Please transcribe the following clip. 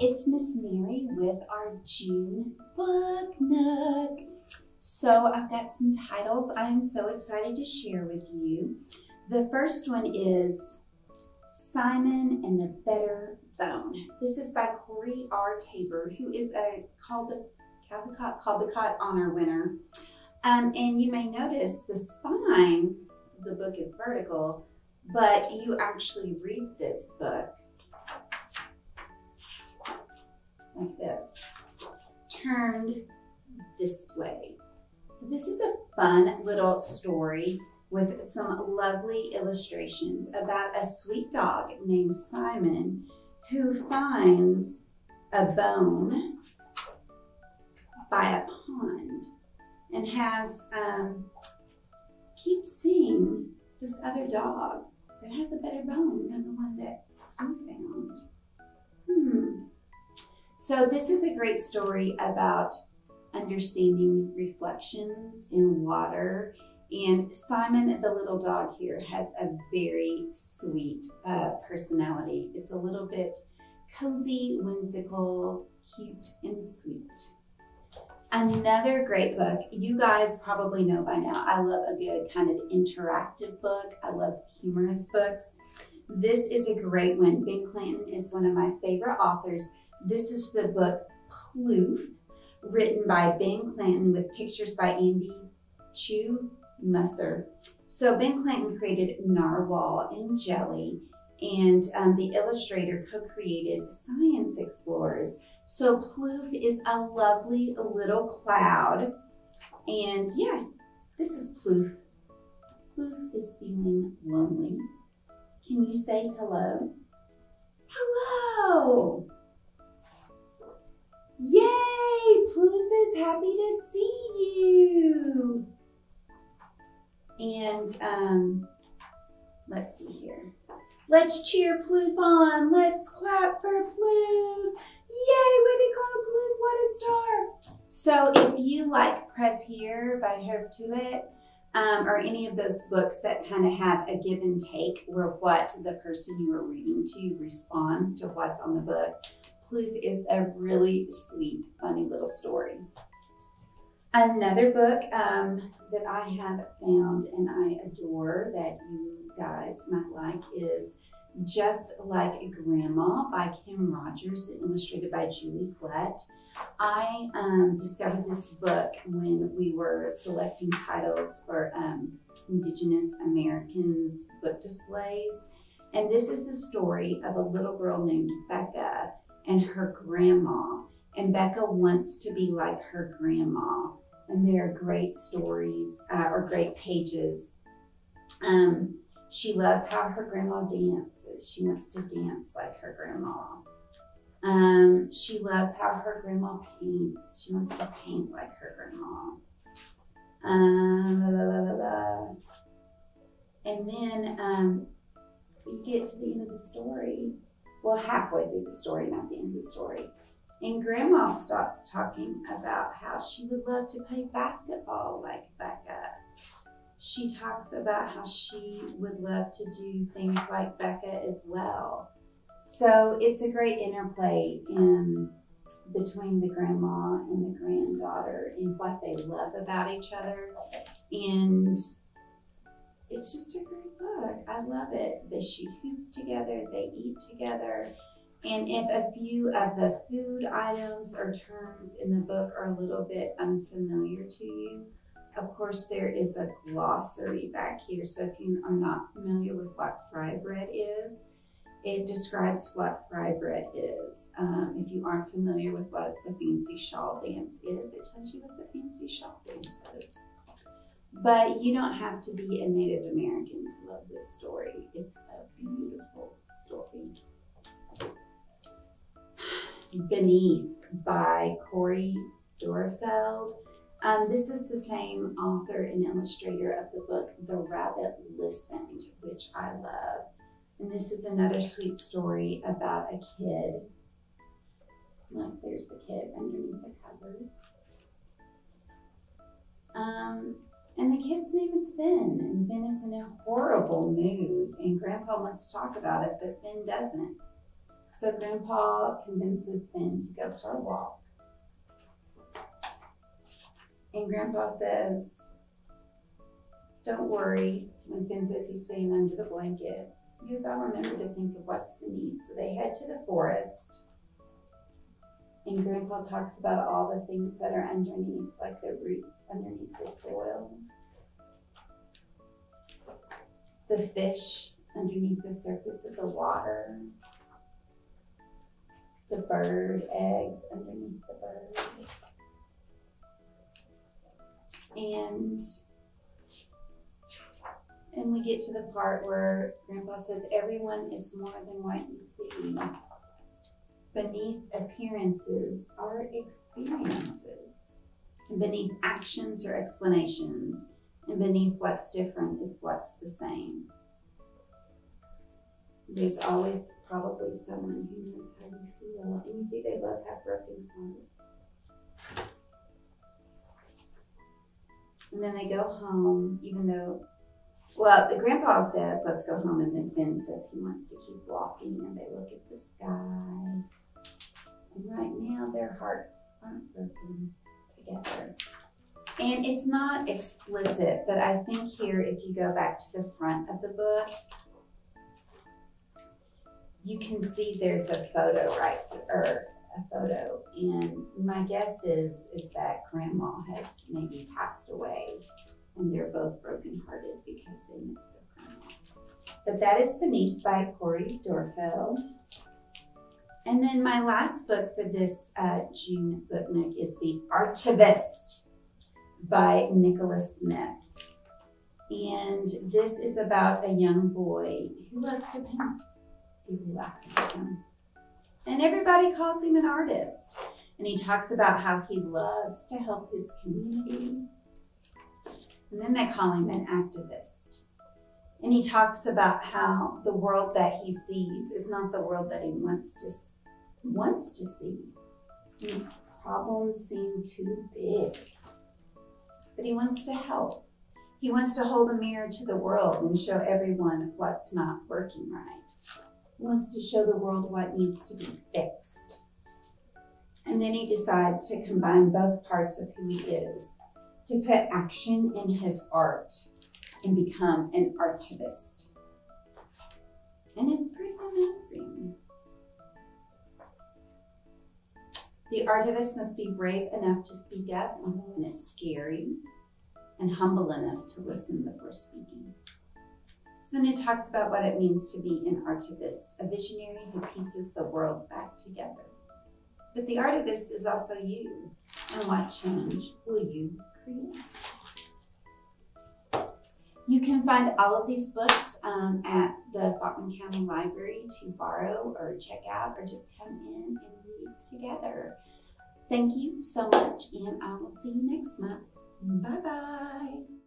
it's Miss Mary with our June book Nook. So I've got some titles I'm so excited to share with you. The first one is Simon and the Better Bone. This is by Corey R. Tabor, who is a Caldecott Honor winner. And you may notice the spine of the book is vertical, but you actually read this book like this, turned this way. So this is a fun little story with some lovely illustrations about a sweet dog named Simon who finds a bone by a pond and keeps seeing this other dog that has a better bone than the one that he found. So this is a great story about understanding reflections in water. And Simon, the little dog here, has a very sweet personality. It's a little bit cozy, whimsical, cute, and sweet. Another great book, you guys probably know by now, I love a good kind of interactive book. I love humorous books. This is a great one. Ben Clanton is one of my favorite authors. This is the book Ploof, written by Ben Clanton with pictures by Andy Chu Musser. So Ben Clanton created Narwhal and Jelly, and the illustrator co-created Science Explorers. So Ploof is a lovely little cloud, and yeah, this is Ploof. Ploof is feeling lonely. Can you say hello? Hello! Yay! Ploof is happy to see you. And let's see here. Let's cheer Ploof on. Let's clap for Ploof. Yay, way to go, Ploof, what a star. So if you like Press Here by Herb Toulet, or any of those books that kind of have a give and take where what the person you are reading to responds to what's on the book, Ploof is a really sweet, funny little story. Another book that I have found and I adore that you guys might like is Just Like Grandma by Kim Rogers and illustrated by Julie Flett. I discovered this book when we were selecting titles for Indigenous Americans book displays. And this is the story of a little girl named Becca and her grandma. And Becca wants to be like her grandma. And there are great stories or great pages. She loves how her grandma dances. She wants to dance like her grandma. She loves how her grandma paints. She wants to paint like her grandma. And then you get to the end of the story. Well, halfway through the story, not the end of the story. And Grandma starts talking about how she would love to play basketball like Becca. She talks about how she would love to do things like Becca as well. So it's a great interplay between the grandma and the granddaughter and what they love about each other. And it's just a great book. I love it. They shoot hoops together. They eat together. And if a few of the food items or terms in the book are a little bit unfamiliar to you, of course there is a glossary back here. So if you are not familiar with what fry bread is, it describes what fry bread is. If you aren't familiar with what the fancy shawl dance is, it tells you what the fancy shawl dance is. But you don't have to be a Native American to love this story. It's a beautiful story. Beneath by Corey Dorfeld. This is the same author and illustrator of the book The Rabbit Listened, which I love. And this is another sweet story about a kid. Look, there's the kid underneath the covers. And the kid's name is Finn, and Finn is in a horrible mood, and Grandpa wants to talk about it, but Finn doesn't. So Grandpa convinces Finn to go for a walk. And Grandpa says, don't worry, when Finn says he's staying under the blanket, because I'll remember to think of what's beneath. So they head to the forest. And Grandpa talks about all the things that are underneath, like the roots underneath the soil, the fish underneath the surface of the water, the bird eggs underneath the bird. And we get to the part where Grandpa says, everyone is more than what you see. Beneath appearances are experiences. And beneath actions are explanations. And beneath what's different is what's the same. There's always probably someone who knows how you feel. And you see they both have broken hearts. And then they go home, even though, well, the Grandpa says, let's go home. And then Finn says he wants to keep walking. And they look at the sky. And right now their hearts aren't broken together. And it's not explicit, but I think here, if you go back to the front of the book, you can see there's a photo right here, or a photo. And my guess is that Grandma has maybe passed away and they're both brokenhearted because they miss their grandma. But that is Beneath by Corey Dorfeld. And then my last book for this June book nook is The Artivist by Nicholas Smith. And this is about a young boy who loves to paint. He relaxes him. And everybody calls him an artist. And he talks about how he loves to help his community. And then they call him an activist. And he talks about how the world that he sees is not the world that he wants to see. And problems seem too big. But he wants to help. He wants to hold a mirror to the world and show everyone what's not working right. He wants to show the world what needs to be fixed. And then he decides to combine both parts of who he is, to put action in his art and become an artivist. And it's pretty amazing. The artivist must be brave enough to speak up even when it's scary, and humble enough to listen before speaking. So then it talks about what it means to be an artivist, a visionary who pieces the world back together. But the artivist is also you, and what change will you create? You can find all of these books at the Faulkner County Library to borrow or check out, or just come in and read together. Thank you so much, and I will see you next month. Bye-bye.